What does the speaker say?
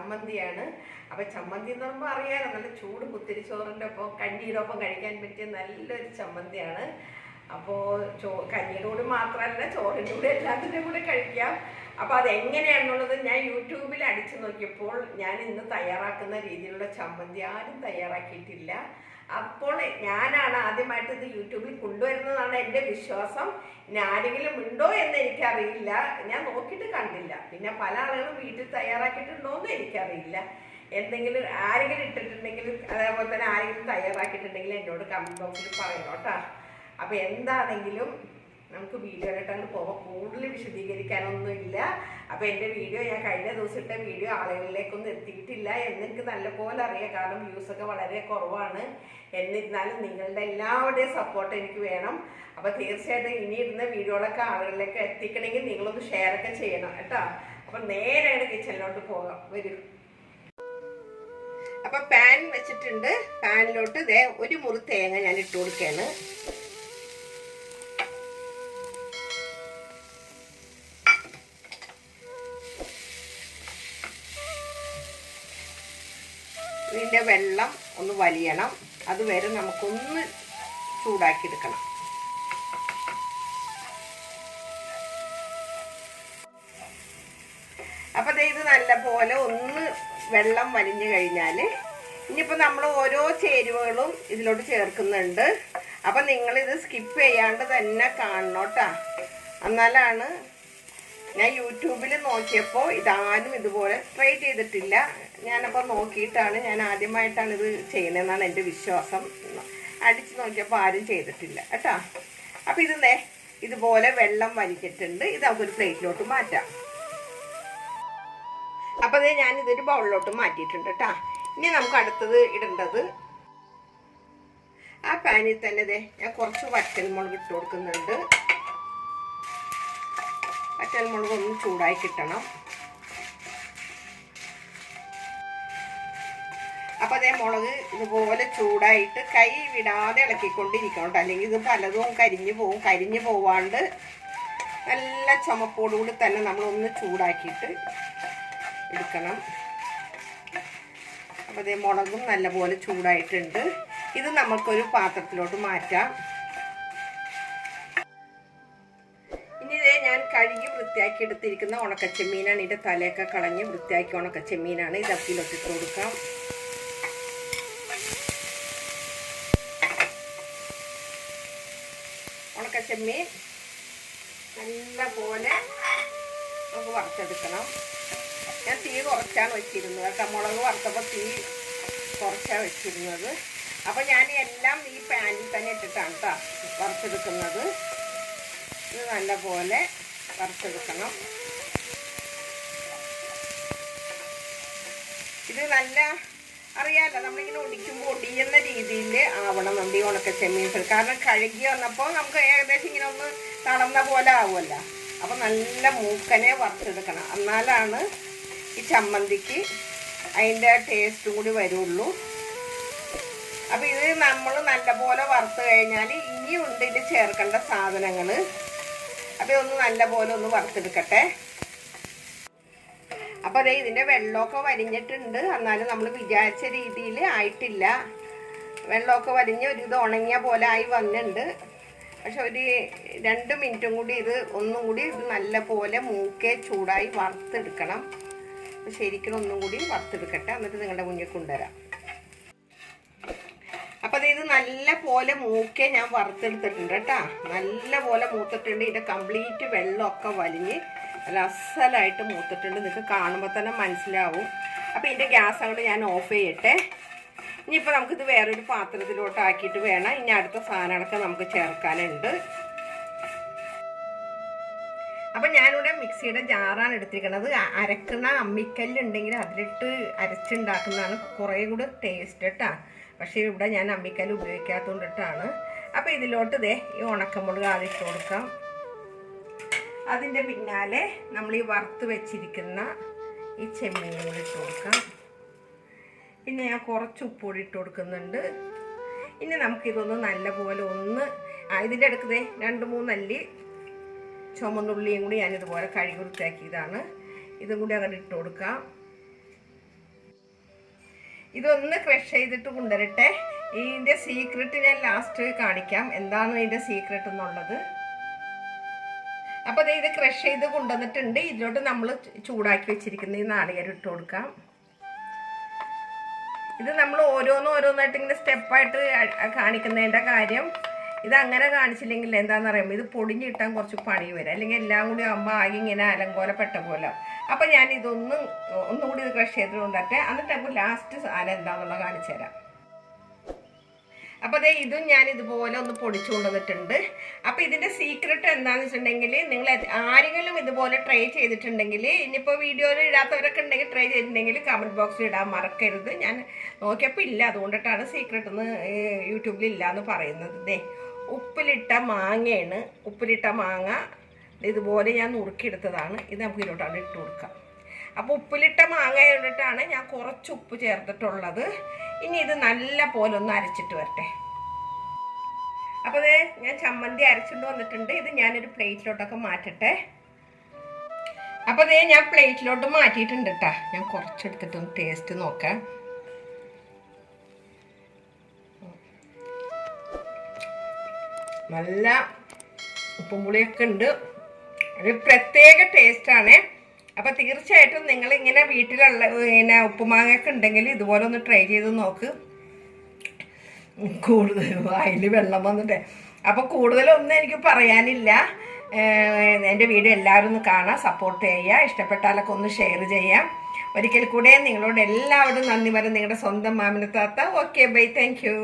ചമ്മന്തിയാണ്. അപ്പം ചമ്മന്തി എന്ന് പറയുമ്പോൾ അറിയാലോ, നല്ല ചൂട് കുത്തിരിച്ചോറിൻ്റെ ഒപ്പം കഞ്ഞിയുടെ ഒപ്പം കഴിക്കാൻ പറ്റിയ നല്ലൊരു ചമ്മന്തിയാണ്. അപ്പോൾ കഞ്ഞിയുടെ കൂടെ മാത്രമല്ല, ചോറിൻ്റെ കൂടെ എല്ലാത്തിൻ്റെ കൂടെ കഴിക്കാം. അപ്പോൾ അതെങ്ങനെയാണെന്നുള്ളത് ഞാൻ യൂട്യൂബിൽ അടിച്ചു നോക്കിയപ്പോൾ ഞാൻ ഇന്ന് തയ്യാറാക്കുന്ന രീതിയിലുള്ള ചമ്മന്തി ആരും തയ്യാറാക്കിയിട്ടില്ല. അപ്പോൾ ഞാനാണ് ആദ്യമായിട്ട് ഇത് യൂട്യൂബിൽ കൊണ്ടുവരുന്നതാണ് എൻ്റെ വിശ്വാസം. ഇനി ആരെങ്കിലും ഉണ്ടോ എന്ന് എനിക്കറിയില്ല, ഞാൻ നോക്കിയിട്ട് കണ്ടില്ല. പിന്നെ പല ആളുകളും വീട്ടിൽ തയ്യാറാക്കിയിട്ടുണ്ടോ എന്ന് എനിക്കറിയില്ല. എന്തെങ്കിലും ആരെങ്കിലും ഇട്ടിട്ടുണ്ടെങ്കിൽ, അതേപോലെ തന്നെ ആരെങ്കിലും തയ്യാറാക്കിയിട്ടുണ്ടെങ്കിൽ എന്നോട് കമൻറ്റ് ബോക്സിൽ പറയണം കേട്ടോ. അപ്പോൾ എന്താണെങ്കിലും നമുക്ക് വീഡിയോയിലോട്ട് അങ്ങ് പോകാം. കൂടുതൽ വിശദീകരിക്കാനൊന്നുമില്ല. അപ്പോൾ എൻ്റെ വീഡിയോ ഞാൻ കഴിഞ്ഞ ദിവസം ഇട്ട വീഡിയോ ആളുകളിലേക്കൊന്നും എത്തിയിട്ടില്ല എന്നെനിക്ക് നല്ലപോലെ അറിയാം, കാരണം വ്യൂസൊക്കെ വളരെ കുറവാണ്. എന്നിരുന്നാലും നിങ്ങളുടെ എല്ലാവരുടെയും സപ്പോർട്ട് എനിക്ക് വേണം. അപ്പോൾ തീർച്ചയായിട്ടും ഇനി ഇടുന്ന വീഡിയോകളൊക്കെ ആളുകളിലേക്ക് എത്തിക്കണമെങ്കിൽ നിങ്ങളൊന്ന് ഷെയറൊക്കെ ചെയ്യണം കേട്ടോ. അപ്പം നേരെ കിച്ചണിലോട്ട് പോകാം, വരും. അപ്പം പാൻ വെച്ചിട്ടുണ്ട്. പാനിലോട്ട് ഒരു മുറി തേങ്ങ ഞാൻ ഇട്ട് കൊടുക്കുകയാണ്. ഇതിൻ്റെ വെള്ളം ഒന്ന് വലിയണം, അതുവരെ നമുക്കൊന്ന് ചൂടാക്കി എടുക്കണം. അപ്പോൾ ഇത് നല്ലപോലെ ഒന്ന് വെള്ളം വലിഞ്ഞു കഴിഞ്ഞാൽ ഇനിയിപ്പോൾ നമ്മൾ ഓരോ ചേരുവകളും ഇതിലോട്ട് ചേർക്കുന്നുണ്ട്. അപ്പം നിങ്ങളിത് സ്കിപ്പ് ചെയ്യാണ്ട് തന്നെ കാണണം കേട്ടോ. എന്നാലാണ്, ഞാൻ യൂട്യൂബിൽ നോക്കിയപ്പോൾ ഇതാരും ഇതുപോലെ ട്രൈ ചെയ്തിട്ടില്ല. ഞാനപ്പോൾ നോക്കിയിട്ടാണ്, ഞാൻ ആദ്യമായിട്ടാണ് ഇത് ചെയ്യുന്നതെന്നാണ് എൻ്റെ വിശ്വാസം. അടിച്ച് നോക്കിയപ്പോൾ ആരും ചെയ്തിട്ടില്ല കേട്ടോ. അപ്പോൾ ഇത് ഇതുപോലെ വെള്ളം വലിച്ചിട്ടുണ്ട്. ഇത് നമുക്കൊരു പ്ലേറ്റിലോട്ട് മാറ്റാം. അപ്പോൾ ഞാനിതൊരു ബൗളിലോട്ട് മാറ്റിയിട്ടുണ്ട് കേട്ടോ. ഇനി നമുക്ക് അടുത്തത് ഇടേണ്ടത്, ആ പാനിൽ തന്നെ ഞാൻ കുറച്ച് വറ്റൽമുളക് ഇട്ട് കൊടുക്കുന്നുണ്ട്. വറ്റൽമുളക് ഒന്ന് ചൂടായി കിട്ടണം. അപ്പോൾ മുളക് ഇതുപോലെ ചൂടായിട്ട് കൈ വിടാതെ ഇളക്കിക്കൊണ്ടിരിക്കണം കേട്ടോ, അല്ലെങ്കിൽ ഇത് പലതും കരിഞ്ഞു പോവും. കരിഞ്ഞു പോവാണ്ട് നല്ല ചുമപ്പോടുകൂടി തന്നെ നമ്മളൊന്ന് ചൂടാക്കിയിട്ട് എടുക്കണം. അപ്പോൾ മുളകും നല്ലപോലെ ചൂടായിട്ടുണ്ട്. ഇത് നമുക്കൊരു പാത്രത്തിലോട്ട് മാറ്റാം. ഇനി ഞാൻ കഴുകി വൃത്തിയാക്കി എടുത്തിരിക്കുന്ന ഉണക്കച്ചെമ്മീനാണ്. ഇതിൻ്റെ തലയൊക്കെ കളഞ്ഞ് വൃത്തിയാക്കി ഉണക്കച്ചെമ്മീനാണ്. ഇത് അപ്പിലോട്ടിട്ട് കൊടുക്കാം. ഉണക്കച്ചെമ്മീൻ നല്ലപോലെ നമുക്ക് വറുത്തെടുക്കണം. ഞാൻ തീ കുറച്ചാണ് വെച്ചിരുന്നത് കേട്ടോ. മുളക് വറുത്തപ്പോൾ തീ കുറച്ചാണ് വെച്ചിരുന്നത്. അപ്പോൾ ഞാൻ എല്ലാം ഈ പാനിൽ തന്നെ ഇട്ടിട്ടാണ് കേട്ടോ വറുത്തെടുക്കുന്നത്. ഇത് നല്ലപോലെ വറുത്തെടുക്കണം. ഇത് നല്ല അറിയാമല്ലോ, നമ്മളിങ്ങനെ ഒടിക്കുമ്പോൾ ഒടിയുന്ന രീതിയിൽ ആവണം നമ്മുടെ ഈ ഉണക്കച്ചെമ്മീൻ. കാരണം കഴുകി വന്നപ്പോൾ നമുക്ക് ഏകദേശം ഇങ്ങനെ ഒന്ന് തളർന്ന പോലെ ആവുമല്ലോ. അപ്പോൾ നല്ല മൂക്കനെ വറുത്തെടുക്കണം. എന്നാലാണ് ഈ ചമ്മന്തിക്ക് അതിൻ്റെ ടേസ്റ്റും കൂടി വരുള്ളൂ. അപ്പോൾ ഇത് നമ്മൾ നല്ലപോലെ വറുത്ത് കഴിഞ്ഞാൽ ഇനിയുണ്ട് ഇതിൽ ചേർക്കേണ്ട സാധനങ്ങൾ. അപ്പോൾ ഒന്ന് നല്ലപോലെ ഒന്ന് വറുത്തെടുക്കട്ടെ. അപ്പോൾ ഇതിൻ്റെ വെള്ളമൊക്കെ വലിഞ്ഞിട്ടുണ്ട്. എന്നാലും നമ്മൾ വിചാരിച്ച രീതിയിൽ ആയിട്ടില്ല. വെള്ളമൊക്കെ വലിഞ്ഞ് ഒരു ഇത് ഉണങ്ങിയ പോലെ ആയി വന്നിട്ടുണ്ട്. പക്ഷെ ഒരു 2 മിനിറ്റും കൂടി ഒന്നും കൂടി ഇത് നല്ല പോലെ മൂക്കെ ചൂടായി വറുത്തെടുക്കണം. ശരിക്കും ഒന്നും കൂടി വറുത്തെടുക്കട്ടെ, എന്നിട്ട് നിങ്ങളുടെ മുന്നിൽ കൊണ്ടുവരാം. അപ്പോൾ ഇത് നല്ല പോലെ മൂക്കെ ഞാൻ വറുത്തെടുത്തിട്ടുണ്ട് കേട്ടോ. നല്ല പോലെ മൂത്തിട്ടുണ്ട്. ഇതിൻ്റെ കംപ്ലീറ്റ് വെള്ളമൊക്കെ വലിഞ്ഞ് നല്ല അസലായിട്ട് മൂത്തിട്ടുണ്ട്. നിങ്ങൾക്ക് കാണുമ്പോൾ തന്നെ മനസ്സിലാവും. അപ്പോൾ ഇതിൻ്റെ ഗ്യാസ് അങ്ങോട്ട് ഞാൻ ഓഫ് ചെയ്യട്ടെ. ഇനിയിപ്പോൾ നമുക്കിത് വേറൊരു പാത്രത്തിലോട്ട് ആക്കിയിട്ട് വേണം ഇനി അടുത്ത സാധനങ്ങളൊക്കെ നമുക്ക് ചേർക്കാനുണ്ട്. അപ്പം ഞാനിവിടെ മിക്സിയുടെ ജാറാണ് എടുത്തിരിക്കുന്നത്. അരക്കുന്ന അമ്മിക്കല്ലുണ്ടെങ്കിൽ അതിലിട്ട് അരച്ചുണ്ടാക്കുന്നതാണ് കുറേ കൂടെ ടേസ്റ്റ് കേട്ടോ. പക്ഷേ ഇവിടെ ഞാൻ അമ്മിക്കല്ല് ഉപയോഗിക്കാത്തതുകൊണ്ടിട്ടാണ്. അപ്പോൾ ഇതിലോട്ട് ഈ ഉണക്കമുളക് ആദ്യം ഇട്ട് കൊടുക്കാം. അതിൻ്റെ പിന്നാലെ നമ്മൾ ഈ വറുത്ത് വെച്ചിരിക്കുന്ന ഈ ചെമ്മീൻ കൂടി ഇട്ട് കൊടുക്കാം. പിന്നെ ഞാൻ കുറച്ച് ഉപ്പുകൂടി ഇട്ട് കൊടുക്കുന്നുണ്ട്. ഇനി നമുക്കിതൊന്ന് നല്ലപോലെ ഇതിൻ്റെ അടുത്ത് 2-3 അല്ലി ചുമന്നുള്ളിയും കൂടി ഞാനിതുപോലെ കഴുകി വൃത്തിയാക്കിയതാണ്. ഇതും കൂടി അങ്ങോട്ട് ഇട്ട് കൊടുക്കാം. ഇതൊന്ന് ക്രഷ് ചെയ്തിട്ട് കൊണ്ടുവരട്ടെ. ഇതിൻ്റെ സീക്രട്ട് ഞാൻ ലാസ്റ്റ് കാണിക്കാം, എന്താണ് ഇതിൻ്റെ സീക്രട്ട് എന്നുള്ളത്. അപ്പോൾ ഇത് ക്രഷ് ചെയ്ത് കൊണ്ടുവന്നിട്ടുണ്ട്. ഇതിലോട്ട് നമ്മൾ ചൂടാക്കി വെച്ചിരിക്കുന്ന ഈ നാളികേരം ഇട്ട് കൊടുക്കാം. ഇത് നമ്മൾ ഓരോന്നായിട്ട് ഇങ്ങനെ സ്റ്റെപ്പായിട്ട് കാണിക്കുന്നതിൻ്റെ കാര്യം, ഇതങ്ങനെ കാണിച്ചില്ലെങ്കിൽ എന്താണെന്ന് പറയുമ്പോൾ ഇത് പൊടിഞ്ഞ് കിട്ടാൻ കുറച്ച് പണി വരും, അല്ലെങ്കിൽ എല്ലാം കൂടി ആകുമ്പോൾ ആകെ ഇങ്ങനെ അലങ്കോലപ്പെട്ട പോലെ. അപ്പം ഞാൻ ഒന്നുകൂടി ഇത് ക്രഷ് ചെയ്ത് കൊണ്ടിട്ട് എന്നിട്ട് അപ്പോൾ ലാസ്റ്റ് സാധനം എന്താണെന്നുള്ളത് കാണിച്ചു തരാം. അപ്പോൾ അതേ ഇതും ഞാൻ ഇതുപോലെ ഒന്ന് പൊടിച്ചു കൊണ്ടുവന്നിട്ടുണ്ട്. അപ്പോൾ ഇതിൻ്റെ സീക്രട്ട് എന്താണെന്ന് വെച്ചിട്ടുണ്ടെങ്കിൽ, നിങ്ങൾ ആരെങ്കിലും ഇതുപോലെ ട്രൈ ചെയ്തിട്ടുണ്ടെങ്കിൽ, ഇനിയിപ്പോൾ വീഡിയോയിൽ ഇടാത്തവരൊക്കെ ഉണ്ടെങ്കിൽ ട്രൈ ചെയ്തിട്ടുണ്ടെങ്കിൽ കമൻറ്റ് ബോക്സിൽ ഇടാൻ മറക്കരുത്. ഞാൻ നോക്കിയപ്പോൾ ഇല്ല, അതുകൊണ്ടിട്ടാണ് സീക്രട്ട് എന്ന് യൂട്യൂബിൽ ഇല്ല എന്ന് പറയുന്നത്. ദേ ഉപ്പിലിട്ട മാങ്ങയാണ്. ഉപ്പിലിട്ട മാങ്ങ ഇതുപോലെ ഞാൻ നുറുക്കിയെടുത്തതാണ്. ഇത് നമുക്ക് ഇതിലോട്ടാണ് ഇട്ട് കൊടുക്കാം. അപ്പോൾ ഉപ്പിലിട്ട മാങ്ങ കൊണ്ടിട്ടാണ് ഞാൻ കുറച്ച് ഉപ്പ് ചേർത്തിട്ടുള്ളത്. ഇനി ഇത് നല്ല പോലെ ഒന്ന് അരച്ചിട്ട് വരട്ടെ. അപ്പോൾ ഇത് ഞാൻ ചമ്മന്തി അരച്ചിട്ട് വന്നിട്ടുണ്ട്. ഇത് ഞാനൊരു പ്ലേറ്റിലോട്ടൊക്കെ മാറ്റട്ടെ. അപ്പോൾ ഇത് ഞാൻ പ്ലേറ്റിലോട്ട് മാറ്റിയിട്ടുണ്ട് കേട്ടോ. ഞാൻ കുറച്ചെടുത്തിട്ടൊന്ന് ടേസ്റ്റ് നോക്കാം. നല്ല ഉപ്പും പുളിയൊക്കെ ഉണ്ട്, ഒരു പ്രത്യേക ടേസ്റ്റാണ്. അപ്പോൾ തീർച്ചയായിട്ടും നിങ്ങളിങ്ങനെ വീട്ടിലുള്ള ഇങ്ങനെ ഉപ്പുമാങ്ങയൊക്കെ ഉണ്ടെങ്കിൽ ഇതുപോലെ ഒന്ന് ട്രൈ ചെയ്ത് നോക്ക്. കൂടുതൽ വായിൽ വെള്ളം വന്നിട്ട്. അപ്പോൾ കൂടുതലൊന്നും എനിക്ക് പറയാനില്ല. എൻ്റെ വീഡിയോ എല്ലാവരും ഒന്ന് കാണാം, സപ്പോർട്ട് ചെയ്യുക. ഇഷ്ടപ്പെട്ടാലൊക്കെ ഒന്ന് ഷെയർ ചെയ്യാം. ഒരിക്കൽ കൂടെ നിങ്ങളോട് എല്ലാവരും നന്ദി പറയും. നിങ്ങളുടെ സ്വന്തം മാമിന താത്ത. Okay bye, thank you.